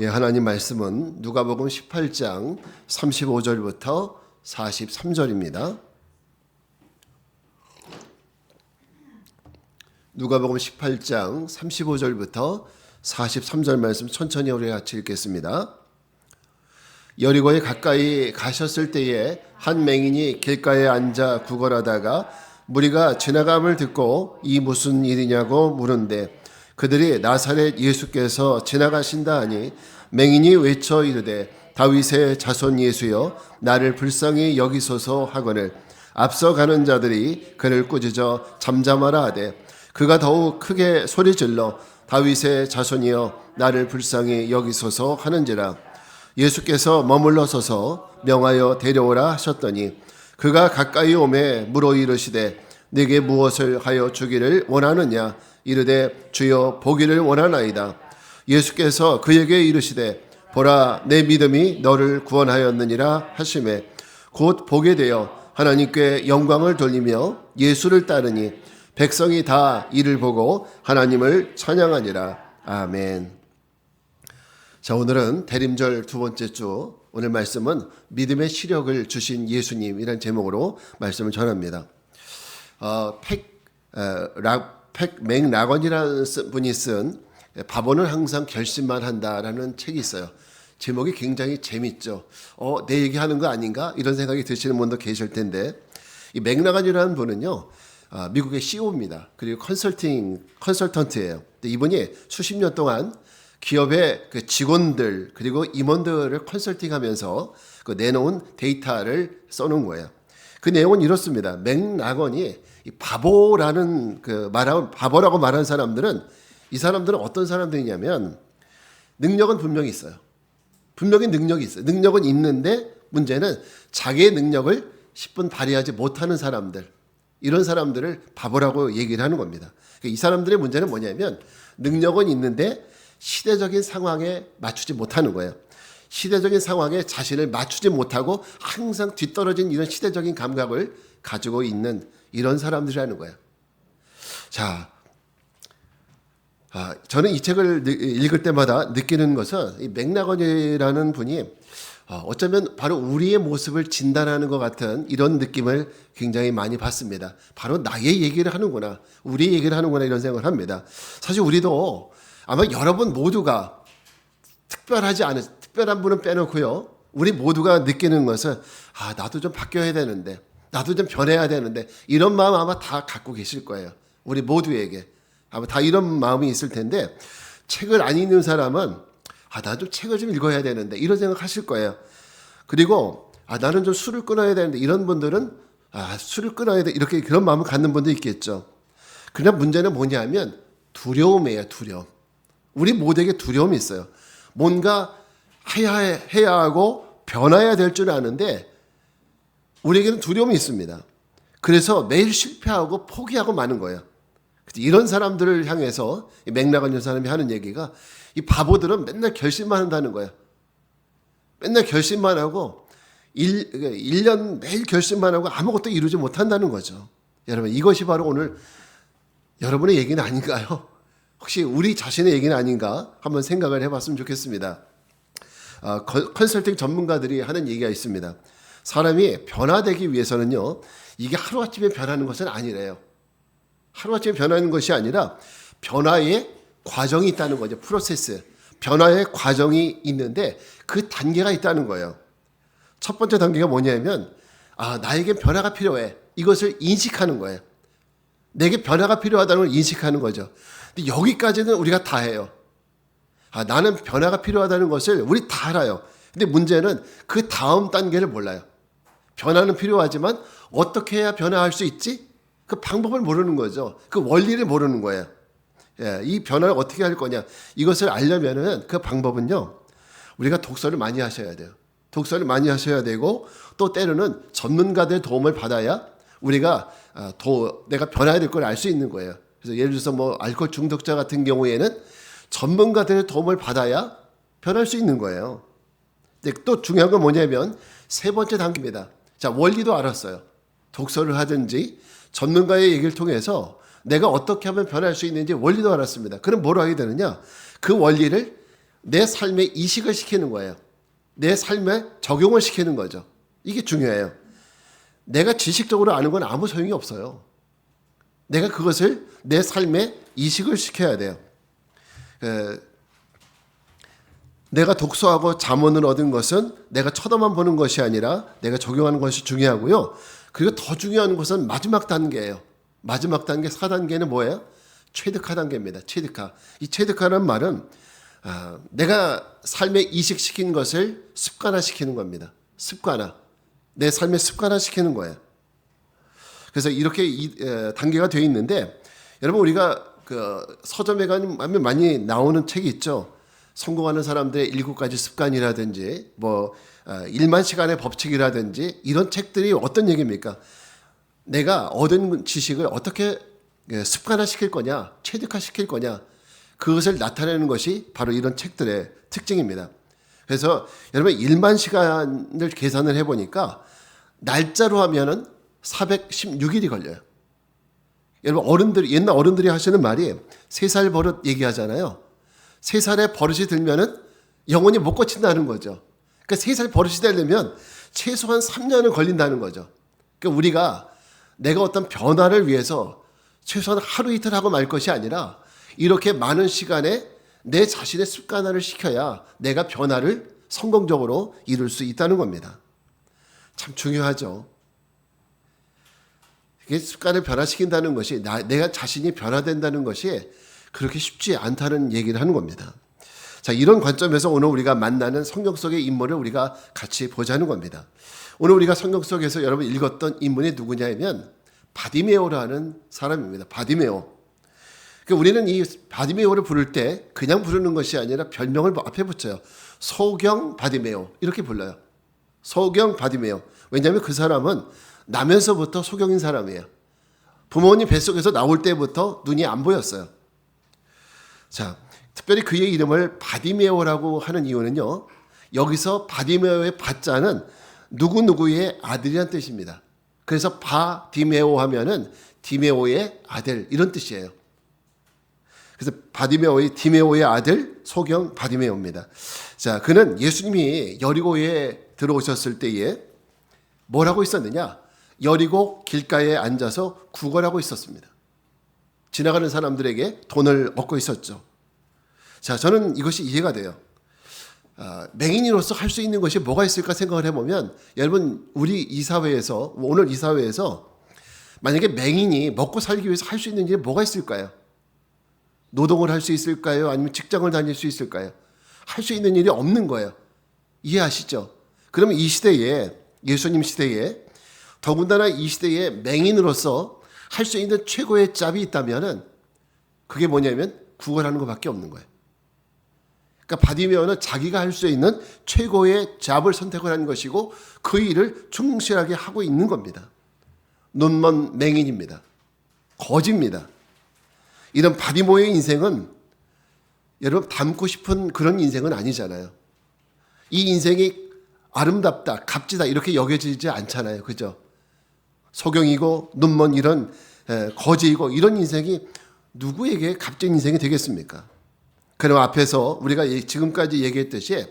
하나님 말씀은 누가복음 18장 35절부터 43절입니다. 누가복음 18장 35절부터 43절 말씀 천천히 우리 같이 읽겠습니다. 여리고에 가까이 가셨을 때에 한 맹인이 길가에 앉아 구걸하다가 무리가 지나감을 듣고 이 무슨 일이냐고 물은데 그들이 나사렛 예수께서 지나가신다 하니 맹인이 외쳐 이르되 다윗의 자손 예수여 나를 불쌍히 여기소서 하거늘 앞서가는 자들이 그를 꾸짖어 잠잠하라 하되 그가 더욱 크게 소리질러 다윗의 자손이여 나를 불쌍히 여기소서 하는지라 예수께서 머물러 서서 명하여 데려오라 하셨더니 그가 가까이 오매 물어 이르시되 네게 무엇을 하여 주기를 원하느냐 이르되 주여 보기를 원하나이다. 예수께서 그에게 이르시되 보라 내 믿음이 너를 구원하였느니라 하시매 곧 보게 되어 하나님께 영광을 돌리며 예수를 따르니 백성이 다 이를 보고 하나님을 찬양하니라. 아멘. 자, 오늘은 대림절 두 번째 주, 오늘 말씀은 믿음의 시력을 주신 예수님이라는 제목으로 말씀을 전합니다. 맥락원이라는 분이 쓴 바보는 항상 결심만 한다라는 책이 있어요. 제목이 굉장히 재밌죠. 내 얘기하는 거 아닌가? 이런 생각이 드시는 분도 계실 텐데, 이 맥락원이라는 분은요, 미국의 CEO입니다. 그리고 컨설턴트예요. 이분이 수십 년 동안 기업의 그 직원들 그리고 임원들을 컨설팅하면서 그 내놓은 데이터를 써놓은 거예요. 그 내용은 이렇습니다. 맥락원이 바보라는 바보라고 말하는 사람들은 이 사람들은 어떤 사람들이냐면 능력은 분명히 있어요. 분명히 능력이 있어요. 능력은 있는데 문제는 자기의 능력을 10분 발휘하지 못하는 사람들, 이런 사람들을 바보라고 얘기를 하는 겁니다. 이 사람들의 문제는 뭐냐면 능력은 있는데 시대적인 상황에 맞추지 못하는 거예요. 시대적인 상황에 자신을 맞추지 못하고 항상 뒤떨어진 이런 시대적인 감각을 가지고 있는 이런 사람들이라는 거예요. 자, 저는 이 책을 읽을 때마다 느끼는 것은 이 맥락원이라는 분이 어쩌면 바로 우리의 모습을 진단하는 것 같은 이런 느낌을 굉장히 많이 받습니다. 바로 나의 얘기를 하는구나, 우리의 얘기를 하는구나 이런 생각을 합니다. 사실 우리도 아마 여러분 모두가 특별한 분은 빼놓고요, 우리 모두가 느끼는 것은 나도 좀 바뀌어야 되는데, 나도 좀 변해야 되는데, 이런 마음 아마 다 갖고 계실 거예요. 우리 모두에게 아마 다 이런 마음이 있을 텐데, 책을 안 읽는 사람은 나 좀 책을 좀 읽어야 되는데 이런 생각 하실 거예요. 그리고 나는 좀 술을 끊어야 되는데, 이런 분들은 술을 끊어야 돼 이렇게 그런 마음을 갖는 분도 있겠죠. 그냥 문제는 뭐냐면 두려움이에요. 두려움. 우리 모두에게 두려움이 있어요. 뭔가 해야 하고 변화해야 될 줄 아는데 우리에게는 두려움이 있습니다. 그래서 매일 실패하고 포기하고 마는 거예요. 이런 사람들을 향해서 맥락원 이 사람이 하는 얘기가 이 바보들은 맨날 결심만 한다는 거예요. 맨날 결심만 하고 1년 매일 결심만 하고 아무것도 이루지 못한다는 거죠. 여러분, 이것이 바로 오늘 여러분의 얘기는 아닌가요? 혹시 우리 자신의 얘기는 아닌가 한번 생각을 해봤으면 좋겠습니다. 컨설팅 전문가들이 하는 얘기가 있습니다. 사람이 변화되기 위해서는요, 이게 하루아침에 변하는 것은 아니래요. 하루아침에 변하는 것이 아니라 변화의 과정이 있다는 거죠. 프로세스. 변화의 과정이 있는데 그 단계가 있다는 거예요. 첫 번째 단계가 뭐냐면 나에게 변화가 필요해. 이것을 인식하는 거예요. 내게 변화가 필요하다는 걸 인식하는 거죠. 근데 여기까지는 우리가 다 해요. 나는 변화가 필요하다는 것을 우리 다 알아요. 근데 문제는 그 다음 단계를 몰라요. 변화는 필요하지만 어떻게 해야 변화할 수 있지? 그 방법을 모르는 거죠. 그 원리를 모르는 거예요. 이 변화를 어떻게 할 거냐. 이것을 알려면은 그 방법은요, 우리가 독서를 많이 하셔야 돼요. 독서를 많이 하셔야 되고, 또 때로는 전문가들의 도움을 받아야 우리가 내가 변화해야 될 걸 알 수 있는 거예요. 그래서 예를 들어서 알코올 중독자 같은 경우에는 전문가들의 도움을 받아야 변할 수 있는 거예요. 근데 또 중요한 건 뭐냐면 세 번째 단계입니다. 자, 원리도 알았어요. 독서를 하든지 전문가의 얘기를 통해서 내가 어떻게 하면 변할 수 있는지 원리도 알았습니다. 그럼 뭘 하게 되느냐? 그 원리를 내 삶에 이식을 시키는 거예요. 내 삶에 적용을 시키는 거죠. 이게 중요해요. 내가 지식적으로 아는 건 아무 소용이 없어요. 내가 그것을 내 삶에 이식을 시켜야 돼요. 내가 독서하고 잠언을 얻은 것은 내가 쳐다만 보는 것이 아니라 내가 적용하는 것이 중요하고요. 그리고 더 중요한 것은 마지막 단계예요. 마지막 단계 4단계는 뭐예요? 체득화 단계입니다. 체득화. 이 체득화라는 말은 내가 삶에 이식시킨 것을 습관화시키는 겁니다. 습관화. 내 삶에 습관화시키는 거예요. 그래서 이렇게 단계가 되어 있는데 여러분 우리가 그 서점에 가면 많이 나오는 책이 있죠. 성공하는 사람들의 7가지 습관이라든지 뭐 1만 시간의 법칙이라든지 이런 책들이 어떤 얘기입니까? 내가 얻은 지식을 어떻게 습관화시킬 거냐, 체득화시킬 거냐 그것을 나타내는 것이 바로 이런 책들의 특징입니다. 그래서 여러분 1만 시간을 계산을 해보니까 날짜로 하면은 416일이 걸려요. 여러분 옛날 어른들이 하시는 말이 3살 버릇 얘기하잖아요. 3살에 버릇이 들면은 영원히 못 고친다는 거죠. 그러니까 3살 버릇이 되려면 최소한 3년은 걸린다는 거죠. 그러니까 우리가 내가 어떤 변화를 위해서 최소한 하루 이틀 하고 말 것이 아니라 이렇게 많은 시간에 내 자신의 습관화를 시켜야 내가 변화를 성공적으로 이룰 수 있다는 겁니다. 참 중요하죠. 이게 습관을 변화시킨다는 것이 내가 자신이 변화된다는 것이 그렇게 쉽지 않다는 얘기를 하는 겁니다. 자, 이런 관점에서 오늘 우리가 만나는 성경 속의 인물을 우리가 같이 보자는 겁니다. 오늘 우리가 성경 속에서 여러분 읽었던 인물이 누구냐면 바디메오라는 사람입니다. 바디메오. 그러니까 우리는 이 바디메오를 부를 때 그냥 부르는 것이 아니라 별명을 앞에 붙여요. 소경 바디메오 이렇게 불러요. 소경 바디메오. 왜냐하면 그 사람은 나면서부터 소경인 사람이에요. 부모님 뱃속에서 나올 때부터 눈이 안 보였어요. 자, 특별히 그의 이름을 바디메오라고 하는 이유는요. 여기서 바디메오의 바자는 누구누구의 아들이란 뜻입니다. 그래서 바디메오 하면은 디메오의 아들 이런 뜻이에요. 그래서 디메오의 아들 소경 바디메오입니다. 자, 그는 예수님이 여리고에 들어오셨을 때에 뭘 하고 있었느냐? 여리고 길가에 앉아서 구걸하고 있었습니다. 지나가는 사람들에게 돈을 얻고 있었죠. 자, 저는 이것이 이해가 돼요. 맹인으로서 할 수 있는 것이 뭐가 있을까 생각을 해보면 여러분 우리 이 사회에서 오늘 이 사회에서 만약에 맹인이 먹고 살기 위해서 할 수 있는 일이 뭐가 있을까요? 노동을 할 수 있을까요? 아니면 직장을 다닐 수 있을까요? 할 수 있는 일이 없는 거예요. 이해하시죠? 그러면 이 시대에 예수님 시대에 더군다나 이 시대에 맹인으로서 할 수 있는 최고의 짭이 있다면은 그게 뭐냐면 구걸하는 것밖에 없는 거예요. 그러니까 바디메오는 자기가 할 수 있는 최고의 잡을 선택을 한 것이고 그 일을 충실하게 하고 있는 겁니다. 눈먼 맹인입니다. 거지입니다. 이런 바디메오의 인생은 여러분 닮고 싶은 그런 인생은 아니잖아요. 이 인생이 아름답다, 값지다 이렇게 여겨지지 않잖아요. 그죠? 소경이고 눈먼 이런 거지이고 이런 인생이 누구에게 값진 인생이 되겠습니까? 그럼 앞에서 우리가 지금까지 얘기했듯이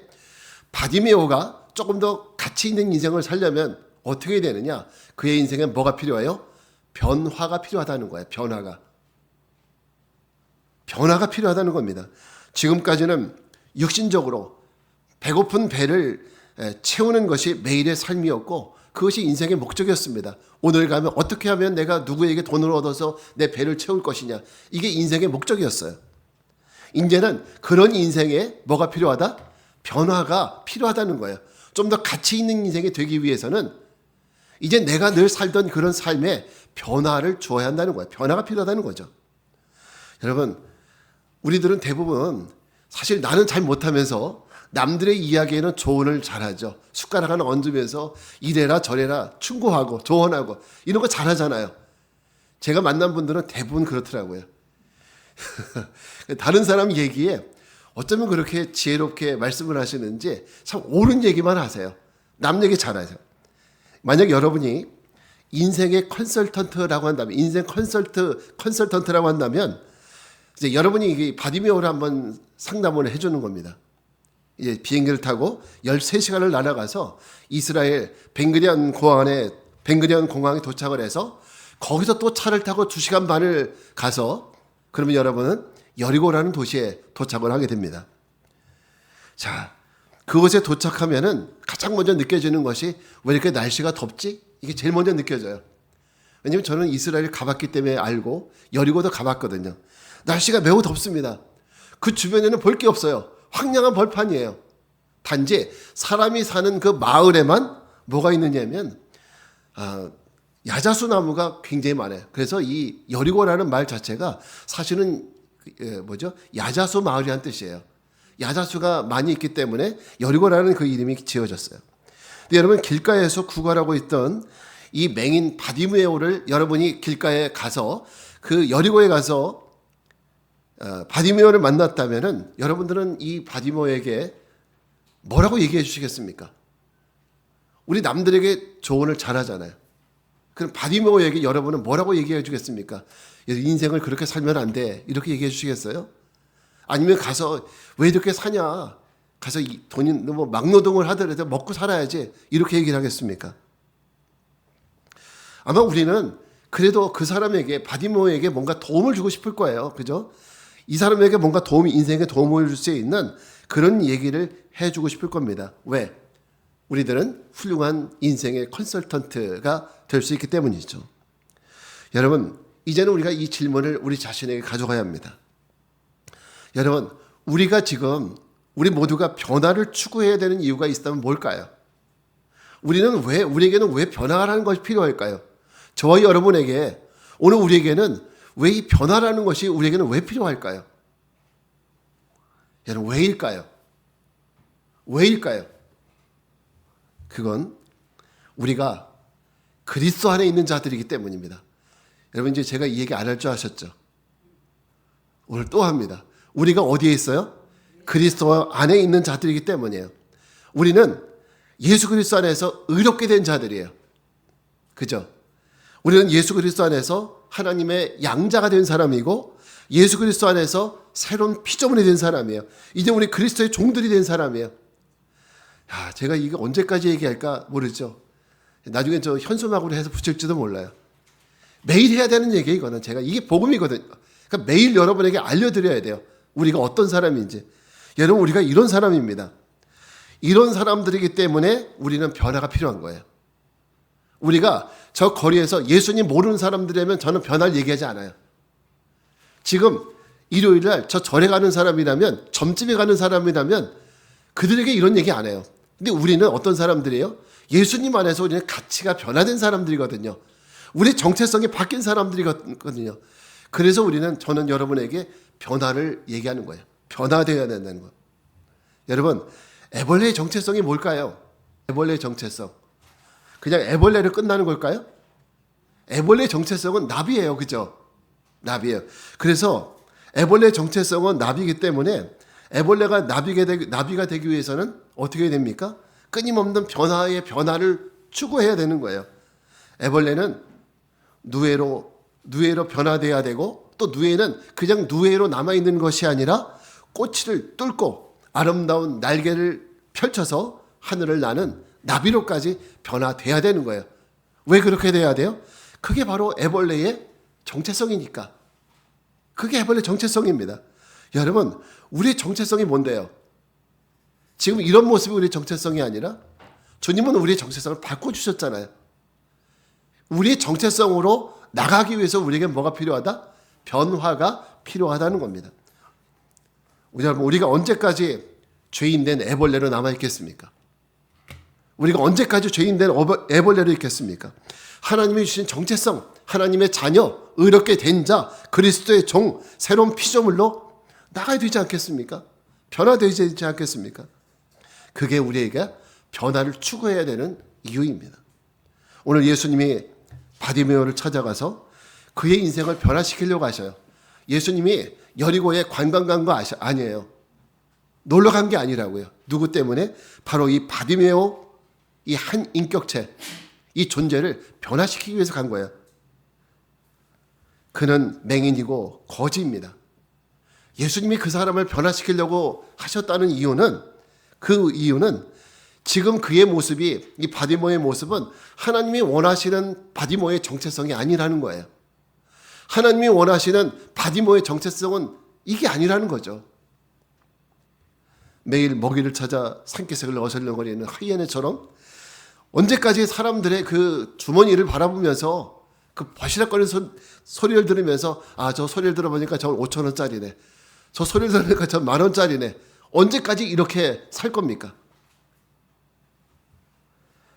바디메오가 조금 더 가치 있는 인생을 살려면 어떻게 되느냐? 그의 인생에 뭐가 필요해요? 변화가 필요하다는 거예요. 변화가 필요하다는 겁니다. 지금까지는 육신적으로 배고픈 배를 채우는 것이 매일의 삶이었고 그것이 인생의 목적이었습니다. 오늘 가면 어떻게 하면 내가 누구에게 돈을 얻어서 내 배를 채울 것이냐. 이게 인생의 목적이었어요. 이제는 그런 인생에 뭐가 필요하다? 변화가 필요하다는 거예요. 좀 더 가치 있는 인생이 되기 위해서는 이제 내가 늘 살던 그런 삶에 변화를 주어야 한다는 거예요. 변화가 필요하다는 거죠. 여러분, 우리들은 대부분 사실 나는 잘 못하면서 남들의 이야기에는 조언을 잘하죠. 숟가락 하나 얹으면서 이래라 저래라 충고하고 조언하고 이런 거 잘하잖아요. 제가 만난 분들은 대부분 그렇더라고요. 다른 사람 얘기에 어쩌면 그렇게 지혜롭게 말씀을 하시는지 참 옳은 얘기만 하세요. 남 얘기 잘하세요. 만약 여러분이 인생의 컨설턴트라고 한다면 인생 컨설턴트라고 한다면 이제 여러분이 바디메오를 한번 상담을 해주는 겁니다. 비행기를 타고 13시간을 날아가서 이스라엘 벤그리온 공항에 도착을 해서 거기서 또 차를 타고 2시간 반을 가서 그러면 여러분은 여리고라는 도시에 도착을 하게 됩니다. 자, 그곳에 도착하면은 가장 먼저 느껴지는 것이 왜 이렇게 날씨가 덥지? 이게 제일 먼저 느껴져요. 왜냐하면 저는 이스라엘을 가봤기 때문에 알고 여리고도 가봤거든요. 날씨가 매우 덥습니다. 그 주변에는 볼 게 없어요. 황량한 벌판이에요. 단지 사람이 사는 그 마을에만 뭐가 있느냐면 야자수 나무가 굉장히 많아요. 그래서 이 여리고라는 말 자체가 사실은 야자수 마을이란 뜻이에요. 야자수가 많이 있기 때문에 여리고라는 그 이름이 지어졌어요. 근데 여러분 길가에서 구걸하고 있던 이 맹인 바디메오를 여러분이 길가에 가서 그 여리고에 가서 바디메오를 만났다면은 여러분들은 이 바디메오에게 뭐라고 얘기해 주시겠습니까? 우리 남들에게 조언을 잘하잖아요. 그럼 바디메오에게 여러분은 뭐라고 얘기해 주겠습니까? 인생을 그렇게 살면 안 돼. 이렇게 얘기해 주시겠어요? 아니면 가서 왜 이렇게 사냐? 가서 돈이 뭐 막노동을 하더라도 먹고 살아야지. 이렇게 얘기를 하겠습니까? 아마 우리는 그래도 그 사람에게 바디메오에게 뭔가 도움을 주고 싶을 거예요. 그죠? 이 사람에게 뭔가 인생에 도움을 줄 수 있는 그런 얘기를 해주고 싶을 겁니다. 왜? 우리들은 훌륭한 인생의 컨설턴트가 될 수 있기 때문이죠. 여러분, 이제는 우리가 이 질문을 우리 자신에게 가져가야 합니다. 여러분, 우리 모두가 변화를 추구해야 되는 이유가 있다면 뭘까요? 우리에게는 왜 변화라는 것이 필요할까요? 저와 여러분에게, 오늘 우리에게는 왜 이 변화라는 것이 우리에게는 왜 필요할까요? 여러분, 왜일까요? 그건 우리가 그리스도 안에 있는 자들이기 때문입니다. 여러분, 이제 제가 이 얘기 안 할 줄 아셨죠? 오늘 또 합니다. 우리가 어디에 있어요? 그리스도 안에 있는 자들이기 때문이에요. 우리는 예수 그리스도 안에서 의롭게 된 자들이에요. 그죠? 우리는 예수 그리스도 안에서 하나님의 양자가 된 사람이고 예수 그리스도 안에서 새로운 피조물이 된 사람이에요. 이제 우리 그리스도의 종들이 된 사람이에요. 제가 이거 언제까지 얘기할까 모르죠. 나중에 저 현수막으로 해서 붙일지도 몰라요. 매일 해야 되는 얘기예요. 이거는 이게 복음이거든요. 그러니까 매일 여러분에게 알려드려야 돼요. 우리가 어떤 사람인지. 여러분, 우리가 이런 사람입니다. 이런 사람들이기 때문에 우리는 변화가 필요한 거예요. 우리가 저 거리에서 예수님 모르는 사람들이라면 저는 변화를 얘기하지 않아요. 지금 일요일날 저 절에 가는 사람이라면, 점집에 가는 사람이라면 그들에게 이런 얘기 안 해요. 근데 우리는 어떤 사람들이에요? 예수님 안에서 우리는 가치가 변화된 사람들이거든요. 우리 정체성이 바뀐 사람들이거든요. 그래서 저는 여러분에게 변화를 얘기하는 거예요. 변화되어야 된다는 거예요. 여러분, 애벌레의 정체성이 뭘까요? 애벌레의 정체성. 그냥 애벌레로 끝나는 걸까요? 애벌레의 정체성은 나비예요. 그죠? 나비예요. 그래서 애벌레의 정체성은 나비이기 때문에 애벌레가 나비가 되기 위해서는 어떻게 됩니까? 끊임없는 변화를 추구해야 되는 거예요. 애벌레는 누에로 변화돼야 되고, 또 누에는 그냥 누에로 남아있는 것이 아니라 꼬치를 뚫고 아름다운 날개를 펼쳐서 하늘을 나는 나비로까지 변화돼야 되는 거예요. 왜 그렇게 돼야 돼요? 그게 바로 애벌레의 정체성이니까. 그게 애벌레 정체성입니다. 여러분, 우리의 정체성이 뭔데요? 지금 이런 모습이 우리의 정체성이 아니라 주님은 우리의 정체성을 바꿔주셨잖아요. 우리의 정체성으로 나가기 위해서 우리에게 뭐가 필요하다? 변화가 필요하다는 겁니다. 우리가 언제까지 죄인된 애벌레로 남아있겠습니까? 우리가 언제까지 죄인된 애벌레로 있겠습니까? 하나님이 주신 정체성, 하나님의 자녀, 의롭게 된 자, 그리스도의 종, 새로운 피조물로 나가야 되지 않겠습니까? 변화되지 않겠습니까? 그게 우리에게 변화를 추구해야 되는 이유입니다. 오늘 예수님이 바디메오를 찾아가서 그의 인생을 변화시키려고 하셔요. 예수님이 여리고에 관광 간 거 아니에요. 놀러 간 게 아니라고요. 누구 때문에? 바로 이 바디메오, 이 한 인격체, 이 존재를 변화시키기 위해서 간 거예요. 그는 맹인이고 거지입니다. 예수님이 그 사람을 변화시키려고 하셨다는 이유는 그 이유는 지금 그의 모습이, 이 바디모의 모습은 하나님이 원하시는 바디모의 정체성이 아니라는 거예요. 하나님이 원하시는 바디모의 정체성은 이게 아니라는 거죠. 매일 먹이를 찾아 산기슭을 어슬렁거리는 하이에나처럼 언제까지 사람들의 그 주머니를 바라보면서 그 버시락거리는 소리를 들으면서 저 소리를 들어보니까 저 5,000원짜리네. 저 소리를 들으니까 저 10,000원짜리네. 언제까지 이렇게 살 겁니까?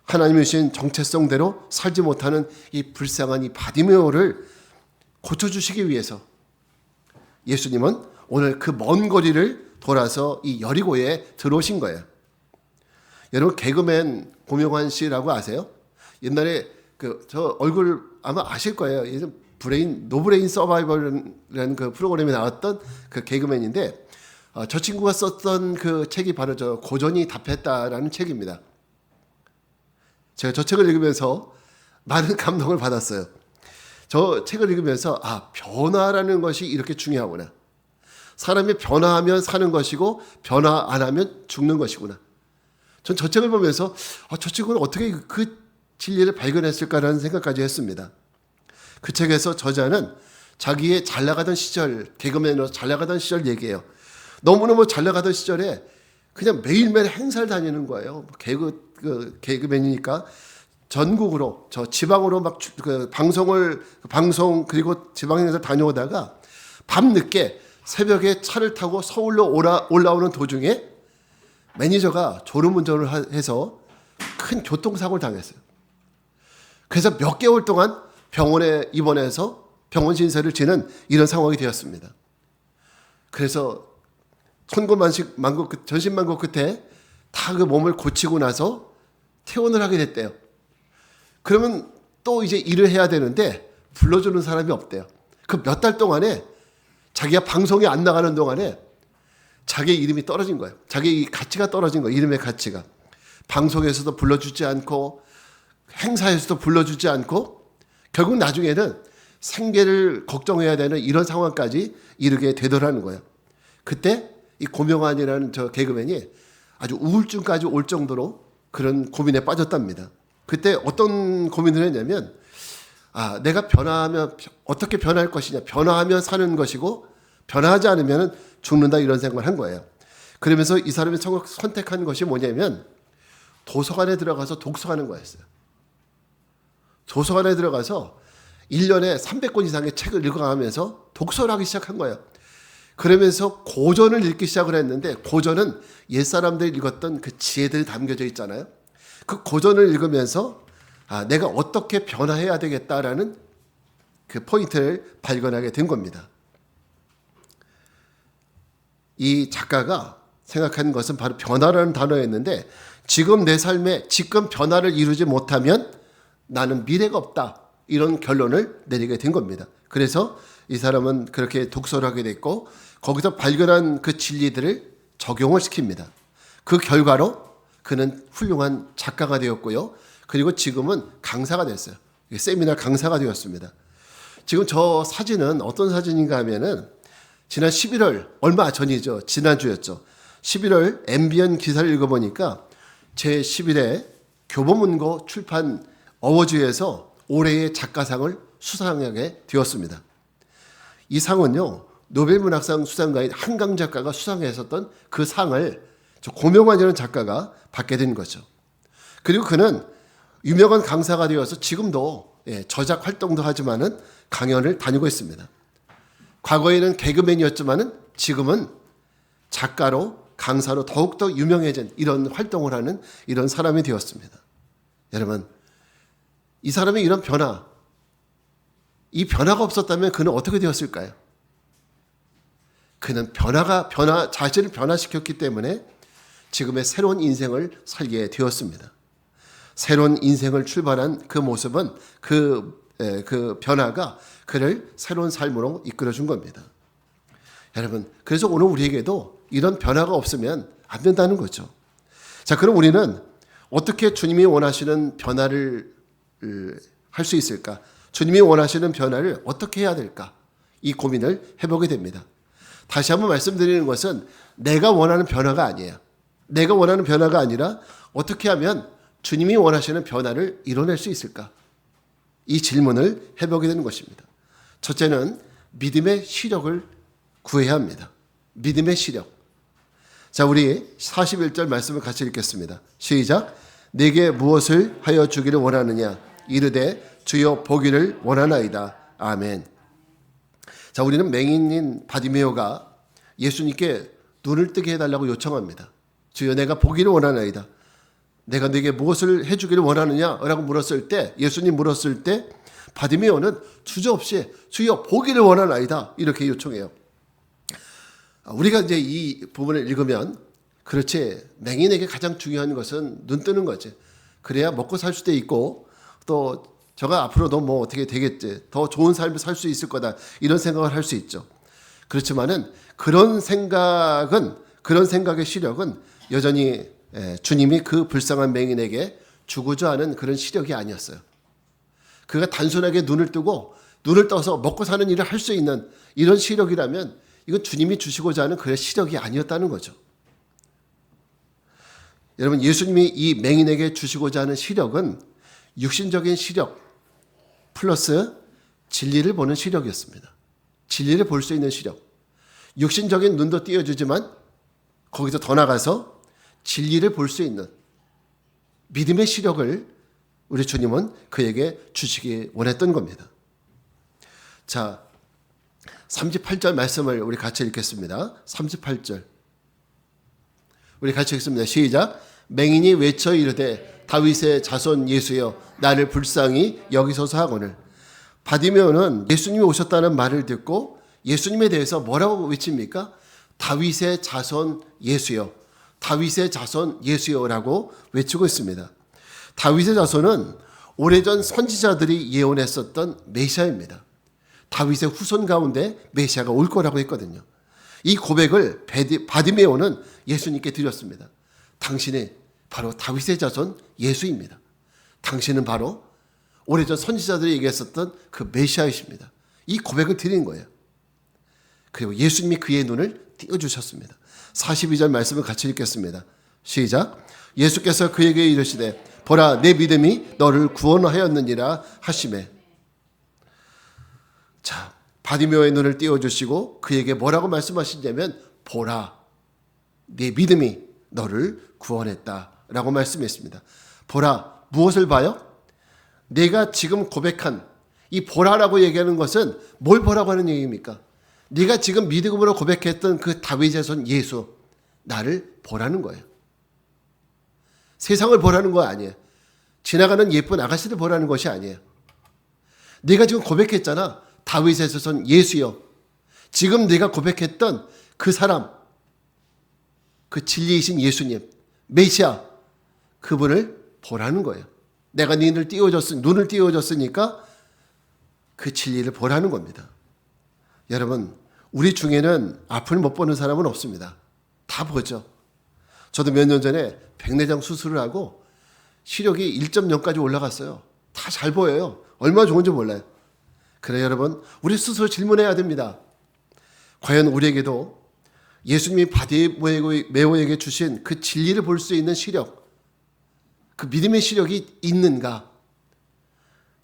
하나님이 주신 정체성대로 살지 못하는 이 불쌍한 이 바디메오를 고쳐주시기 위해서 예수님은 오늘 그 먼 거리를 돌아서 이 여리고에 들어오신 거예요. 여러분 개그맨 고명환 씨라고 아세요? 옛날에 저 얼굴 아마 아실 거예요. 예전 노브레인 서바이벌이라는 그 프로그램에 나왔던 그 개그맨인데 저 친구가 썼던 그 책이 바로 저 고전이 답했다라는 책입니다. 제가 저 책을 읽으면서 많은 감동을 받았어요. 저 책을 읽으면서 변화라는 것이 이렇게 중요하구나. 사람이 변화하면 사는 것이고 변화 안 하면 죽는 것이구나. 전 저 책을 보면서 저 친구는 어떻게 그 진리를 발견했을까라는 생각까지 했습니다. 그 책에서 저자는 자기의 잘 나가던 시절, 개그맨으로 잘 나가던 시절 얘기해요. 너무너무 잘 나가던 시절에 그냥 매일매일 행사를 다니는 거예요. 개그맨이니까 전국으로 저 지방으로 막 방송 그리고 지방에서 다녀오다가 밤늦게 새벽에 차를 타고 서울로 올라오는 도중에 매니저가 졸음운전을 해서 큰 교통사고를 당했어요. 그래서 몇 개월 동안 병원에 입원해서 병원 신세를 지는 이런 상황이 되었습니다. 그래서 전신만고 끝에 다 그 몸을 고치고 나서 퇴원을 하게 됐대요. 그러면 또 이제 일을 해야 되는데 불러주는 사람이 없대요. 그 몇 달 동안에 자기가 방송에 안 나가는 동안에 자기 이름이 떨어진 거예요. 자기 가치가 떨어진 거예요. 이름의 가치가. 방송에서도 불러주지 않고 행사에서도 불러주지 않고 결국 나중에는 생계를 걱정해야 되는 이런 상황까지 이르게 되더라는 거예요. 그때 이 고명환이라는 저 개그맨이 아주 우울증까지 올 정도로 그런 고민에 빠졌답니다. 그때 어떤 고민을 했냐면 내가 변화하면 어떻게 변할 것이냐. 변화하면 사는 것이고 변화하지 않으면 죽는다 이런 생각을 한 거예요. 그러면서 이 사람이 선택한 것이 뭐냐면 도서관에 들어가서 독서하는 거였어요. 도서관에 들어가서 1년에 300권 이상의 책을 읽어가면서 독서를 하기 시작한 거예요. 그러면서 고전을 읽기 시작을 했는데 고전은 옛사람들이 읽었던 그 지혜들이 담겨져 있잖아요. 그 고전을 읽으면서 내가 어떻게 변화해야 되겠다라는 그 포인트를 발견하게 된 겁니다. 이 작가가 생각한 것은 바로 변화라는 단어였는데 지금 내 삶에 지금 변화를 이루지 못하면 나는 미래가 없다. 이런 결론을 내리게 된 겁니다. 그래서 이 사람은 그렇게 독서를 하게 됐고 거기서 발견한 그 진리들을 적용을 시킵니다. 그 결과로 그는 훌륭한 작가가 되었고요. 그리고 지금은 강사가 됐어요. 세미나 강사가 되었습니다. 지금 저 사진은 어떤 사진인가 하면은 지난 11월 얼마 전이죠. 지난주였죠. 11월 앰비언 기사를 읽어보니까 제11회 교보문고 출판 어워즈에서 올해의 작가상을 수상하게 되었습니다. 이 상은요. 노벨문학상 수상가인 한강 작가가 수상했었던 그 상을 고명환이라는 작가가 받게 된 거죠. 그리고 그는 유명한 강사가 되어서 지금도 저작 활동도 하지만은 강연을 다니고 있습니다. 과거에는 개그맨이었지만은 지금은 작가로 강사로 더욱더 유명해진 이런 활동을 하는 이런 사람이 되었습니다. 여러분, 이 사람의 이런 변화, 이 변화가 없었다면 그는 어떻게 되었을까요? 그는 자신을 변화시켰기 때문에 지금의 새로운 인생을 살게 되었습니다. 새로운 인생을 출발한 그 모습은 그 변화가 그를 새로운 삶으로 이끌어준 겁니다. 여러분, 그래서 오늘 우리에게도 이런 변화가 없으면 안 된다는 거죠. 자, 그럼 우리는 어떻게 주님이 원하시는 변화를 할 수 있을까? 주님이 원하시는 변화를 어떻게 해야 될까? 이 고민을 해보게 됩니다. 다시 한번 말씀드리는 것은 내가 원하는 변화가 아니에요. 내가 원하는 변화가 아니라 어떻게 하면 주님이 원하시는 변화를 이뤄낼 수 있을까? 이 질문을 해보게 되는 것입니다. 첫째는 믿음의 시력을 구해야 합니다. 믿음의 시력. 자, 우리 41절 말씀을 같이 읽겠습니다. 시작. 내게 무엇을 하여 주기를 원하느냐? 이르되 주여 보기를 원하나이다. 아멘. 자, 우리는 맹인인 바디메오가 예수님께 눈을 뜨게 해달라고 요청합니다. 주여 내가 보기를 원하나이다. 내가 네게 무엇을 해주기를 원하느냐? 라고 물었을 때, 예수님 물었을 때 바디메오는 주저없이 주여 보기를 원하나이다. 이렇게 요청해요. 우리가 이제 이 부분을 읽으면 그렇지, 맹인에게 가장 중요한 것은 눈 뜨는 거지. 그래야 먹고 살 수도 있고 또 저가 앞으로도 뭐 어떻게 되겠지, 더 좋은 삶을 살 수 있을 거다, 이런 생각을 할 수 있죠. 그렇지만은 그런 생각의 시력은 여전히 주님이 그 불쌍한 맹인에게 주고자 하는 그런 시력이 아니었어요. 그가 단순하게 눈을 뜨고 눈을 떠서 먹고 사는 일을 할 수 있는 이런 시력이라면 이건 주님이 주시고자 하는 그런 시력이 아니었다는 거죠. 여러분, 예수님이 이 맹인에게 주시고자 하는 시력은 육신적인 시력 플러스 진리를 보는 시력이었습니다. 진리를 볼 수 있는 시력. 육신적인 눈도 띄워주지만 거기서 더 나가서 진리를 볼 수 있는 믿음의 시력을 우리 주님은 그에게 주시기 원했던 겁니다. 자, 38절 말씀을 우리 같이 읽겠습니다. 38절. 우리 같이 읽습니다. 시작. 맹인이 외쳐 이르되 다윗의 자손 예수여 나를 불쌍히 여기소서 하거늘. 바디메오는 예수님이 오셨다는 말을 듣고 예수님에 대해서 뭐라고 외칩니까? 다윗의 자손 예수여, 다윗의 자손 예수여라고 외치고 있습니다. 다윗의 자손은 오래전 선지자들이 예언했었던 메시아입니다. 다윗의 후손 가운데 메시아가 올 거라고 했거든요. 이 고백을 바디메오는 예수님께 드렸습니다. 당신이 바로 다윗의 자손 예수입니다. 당신은 바로 오래전 선지자들이 얘기했었던 그 메시아이십니다. 이 고백을 드린 거예요. 그리고 예수님이 그의 눈을 띄워주셨습니다. 42절 말씀을 같이 읽겠습니다. 시작. 예수께서 그에게 이르시되 보라 내 믿음이 너를 구원하였느니라 하시매. 자, 바디메오의 눈을 띄워주시고 그에게 뭐라고 말씀하시냐면 보라 내 믿음이 너를 구원했다라고 말씀했습니다. 보라, 무엇을 봐요? 내가 지금 고백한 이 보라라고 얘기하는 것은 뭘 보라고 하는 얘기입니까? 네가 지금 믿음으로 고백했던 그 다윗의 손 예수, 나를 보라는 거예요. 세상을 보라는 거 아니에요. 지나가는 예쁜 아가씨를 보라는 것이 아니에요. 네가 지금 고백했잖아. 다윗의 손 예수여. 지금 네가 고백했던 그 사람, 그 진리이신 예수님, 메시아, 그분을 보라는 거예요. 내가 네 눈을 띄워줬으니까 그 진리를 보라는 겁니다. 여러분, 우리 중에는 앞을 못 보는 사람은 없습니다. 다 보죠. 저도 몇 년 전에 백내장 수술을 하고 시력이 1.0까지 올라갔어요. 다 잘 보여요. 얼마나 좋은지 몰라요. 그래 여러분, 우리 스스로 질문해야 됩니다. 과연 우리에게도 예수님이 바디메오에게 주신 그 진리를 볼 수 있는 시력, 그 믿음의 시력이 있는가?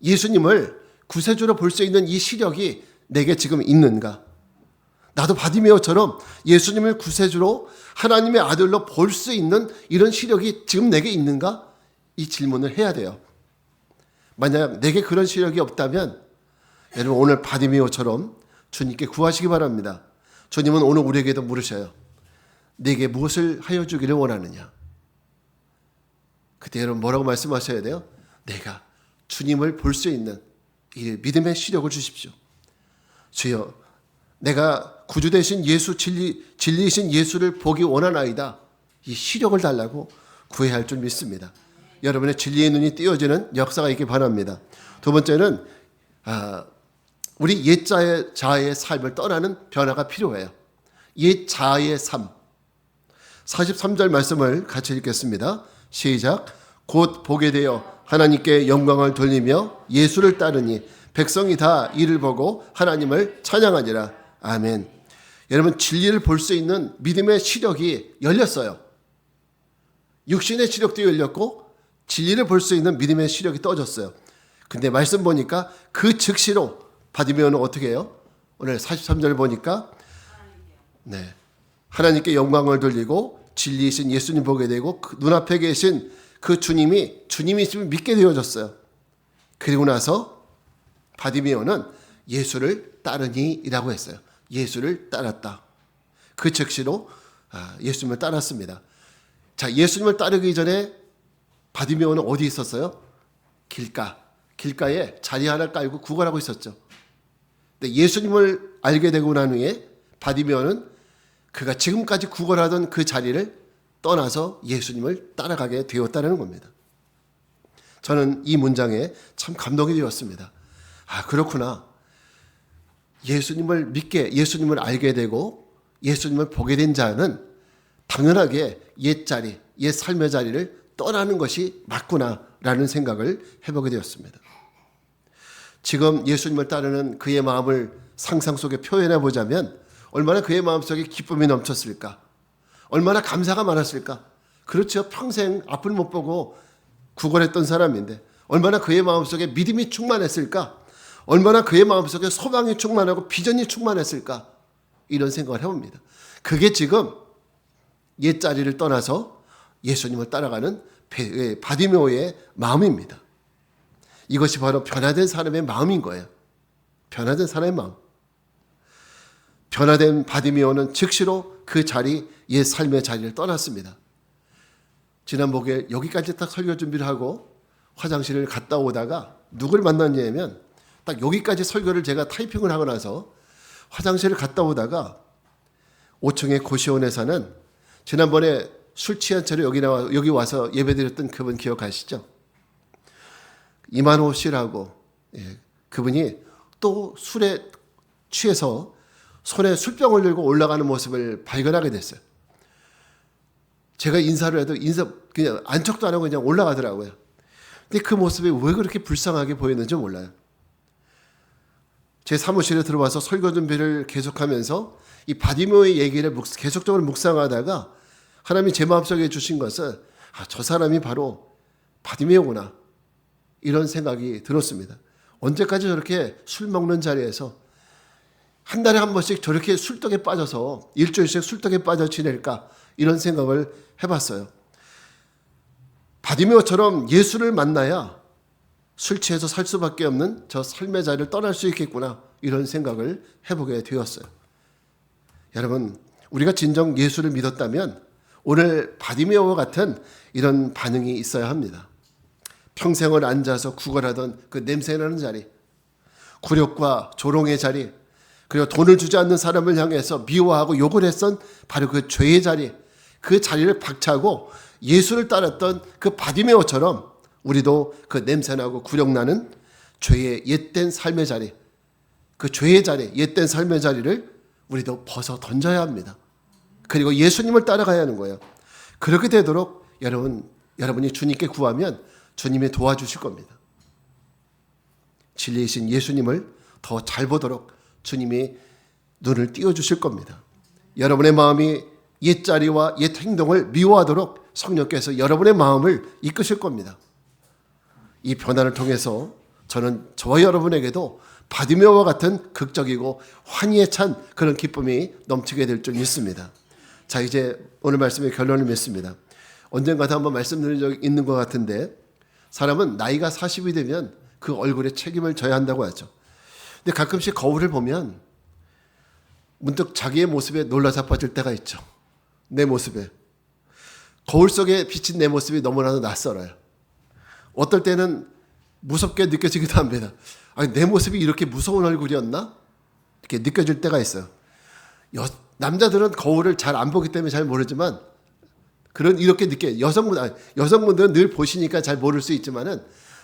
예수님을 구세주로 볼 수 있는 이 시력이 내게 지금 있는가? 나도 바디메오처럼 예수님을 구세주로 하나님의 아들로 볼 수 있는 이런 시력이 지금 내게 있는가? 이 질문을 해야 돼요. 만약 내게 그런 시력이 없다면 여러분 오늘 바디메오처럼 주님께 구하시기 바랍니다. 주님은 오늘 우리에게도 물으셔요. 내게 무엇을 하여 주기를 원하느냐? 그때 여러분 뭐라고 말씀하셔야 돼요? 내가 주님을 볼 수 있는 이 믿음의 시력을 주십시오. 주여, 내가 구주 되신 예수, 진리이신 예수를 보기 원하나이다. 이 시력을 달라고 구해야 할 줄 믿습니다. 여러분의 진리의 눈이 띄어지는 역사가 있길 바랍니다. 두 번째는 우리 옛 자아의 삶을 떠나는 변화가 필요해요. 옛 자아의 삶. 43절 말씀을 같이 읽겠습니다. 시작. 곧 보게 되어 하나님께 영광을 돌리며 예수를 따르니 백성이 다 이를 보고 하나님을 찬양하니라. 아멘. 여러분 진리를 볼 수 있는 믿음의 시력이 열렸어요. 육신의 시력도 열렸고 진리를 볼 수 있는 믿음의 시력이 떠졌어요. 근데 말씀 보니까 그 즉시로 바디메오는 어떻게 해요? 오늘 43절 보니까 네, 하나님께 영광을 돌리고 진리이신 예수님 보게 되고 그 눈앞에 계신 그 주님이 주님이심을 믿게 되어졌어요. 그리고 나서 바디메오는 예수를 따르니라고 했어요. 예수를 따랐다. 그 즉시로 예수님을 따랐습니다. 자, 예수님을 따르기 전에 바디메오는 어디 있었어요? 길가에 자리 하나 깔고 구걸하고 있었죠. 근데 예수님을 알게 되고 난 후에 바디메오는 그가 지금까지 구걸하던 그 자리를 떠나서 예수님을 따라가게 되었다는 겁니다. 저는 이 문장에 참 감동이 되었습니다. 그렇구나. 예수님을 믿게, 예수님을 알게 되고 예수님을 보게 된 자는 당연하게 옛 자리, 옛 삶의 자리를 떠나는 것이 맞구나라는 생각을 해보게 되었습니다. 지금 예수님을 따르는 그의 마음을 상상 속에 표현해 보자면 얼마나 그의 마음속에 기쁨이 넘쳤을까? 얼마나 감사가 많았을까? 그렇죠. 평생 앞을 못 보고 구걸했던 사람인데 얼마나 그의 마음속에 믿음이 충만했을까? 얼마나 그의 마음속에 소망이 충만하고 비전이 충만했을까? 이런 생각을 해봅니다. 그게 지금 옛 자리를 떠나서 예수님을 따라가는 바디메오의 마음입니다. 이것이 바로 변화된 사람의 마음인 거예요. 변화된 사람의 마음. 변화된 바디메오는 즉시로 그 자리, 옛 삶의 자리를 떠났습니다. 지난 목요일 여기까지 딱 설교 준비를 하고 화장실을 갔다 오다가 누굴 만났냐면 딱 여기까지 설교를 제가 타이핑을 하고 나서 화장실을 갔다 오다가 5층의 고시원에 사는 지난번에 술 취한 채로 여기 와서 예배드렸던 그분 기억하시죠? 이만호 씨라고 그분이 또 술에 취해서 손에 술병을 들고 올라가는 모습을 발견하게 됐어요. 제가 인사를 해도 그냥 안척도 안 하고 그냥 올라가더라고요. 근데 그 모습이 왜 그렇게 불쌍하게 보였는지 몰라요. 제 사무실에 들어와서 설교 준비를 계속하면서 이 바디메오의 얘기를 계속적으로 묵상하다가 하나님이 제 마음속에 주신 것은 저 사람이 바로 바디메오구나 이런 생각이 들었습니다. 언제까지 저렇게 술 먹는 자리에서 한 달에 한 번씩 저렇게 술떡에 빠져서 일주일씩 술떡에 빠져 지낼까 이런 생각을 해봤어요. 바디메오처럼 예수를 만나야 술 취해서 살 수밖에 없는 저 삶의 자리를 떠날 수 있겠구나 이런 생각을 해보게 되었어요. 여러분, 우리가 진정 예수를 믿었다면 오늘 바디메오와 같은 이런 반응이 있어야 합니다. 평생을 앉아서 구걸하던 그 냄새나는 자리, 굴욕과 조롱의 자리, 그리고 돈을 주지 않는 사람을 향해서 미워하고 욕을 했던 바로 그 죄의 자리, 그 자리를 박차고 예수를 따랐던 그 바디메오처럼 우리도 그 냄새나고 굴욕나는 죄의 옛된 삶의 자리, 그 죄의 자리, 옛된 삶의 자리를 우리도 벗어 던져야 합니다. 그리고 예수님을 따라가야 하는 거예요. 그렇게 되도록 여러분이 주님께 구하면 주님이 도와주실 겁니다. 진리이신 예수님을 더 잘 보도록 주님이 눈을 띄워주실 겁니다. 여러분의 마음이 옛 자리와 옛 행동을 미워하도록 성령께서 여러분의 마음을 이끄실 겁니다. 이 변화를 통해서 저는 저와 여러분에게도 바디메오와 같은 극적이고 환희에 찬 그런 기쁨이 넘치게 될 줄 믿습니다. 자, 이제 오늘 말씀의 결론을 맺습니다. 언젠가도 한번 말씀드린 적 있는 것 같은데 사람은 나이가 40이 되면 그 얼굴에 책임을 져야 한다고 하죠. 근데 가끔씩 거울을 보면 문득 자기의 모습에 놀라 자빠질 때가 있죠. 내 모습에. 거울 속에 비친 내 모습이 너무나도 낯설어요. 어떨 때는 무섭게 느껴지기도 합니다. 내 모습이 이렇게 무서운 얼굴이었나? 이렇게 느껴질 때가 있어요. 남자들은 거울을 잘 안 보기 때문에 잘 모르지만 이렇게 느껴요. 여성분들은 늘 보시니까 잘 모를 수 있지만은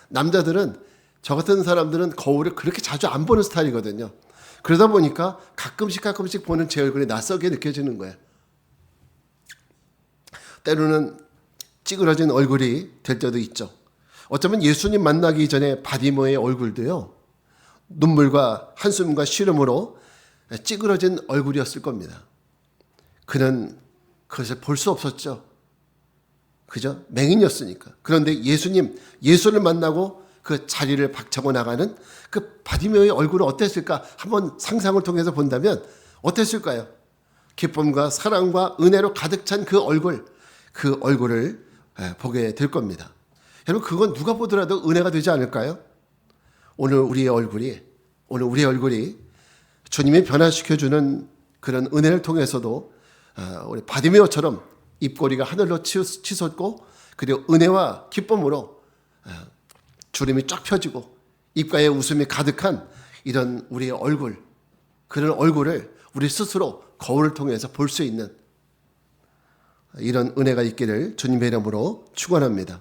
남자들은 저 같은 사람들은 거울을 그렇게 자주 안 보는 스타일이거든요. 그러다 보니까 가끔씩 보는 제 얼굴이 낯설게 느껴지는 거예요. 때로는 찌그러진 얼굴이 될 때도 있죠. 어쩌면 예수님 만나기 전에 바디메오의 얼굴도요, 눈물과 한숨과 시름으로 찌그러진 얼굴이었을 겁니다. 그는 그것을 볼 수 없었죠. 그죠? 맹인이었으니까. 그런데 예수를 만나고 그 자리를 박차고 나가는 그 바디메오의 얼굴은 어땠을까? 한번 상상을 통해서 본다면 어땠을까요? 기쁨과 사랑과 은혜로 가득 찬 그 얼굴을 보게 될 겁니다. 여러분, 그건 누가 보더라도 은혜가 되지 않을까요? 오늘 우리의 얼굴이 주님이 변화시켜주는 그런 은혜를 통해서도 우리 바디메오처럼 입꼬리가 하늘로 치솟고, 그리고 은혜와 기쁨으로 주름이 쫙 펴지고 입가에 웃음이 가득한 이런 우리의 얼굴, 그런 얼굴을 우리 스스로 거울을 통해서 볼 수 있는 이런 은혜가 있기를 주님의 이름으로 축원합니다.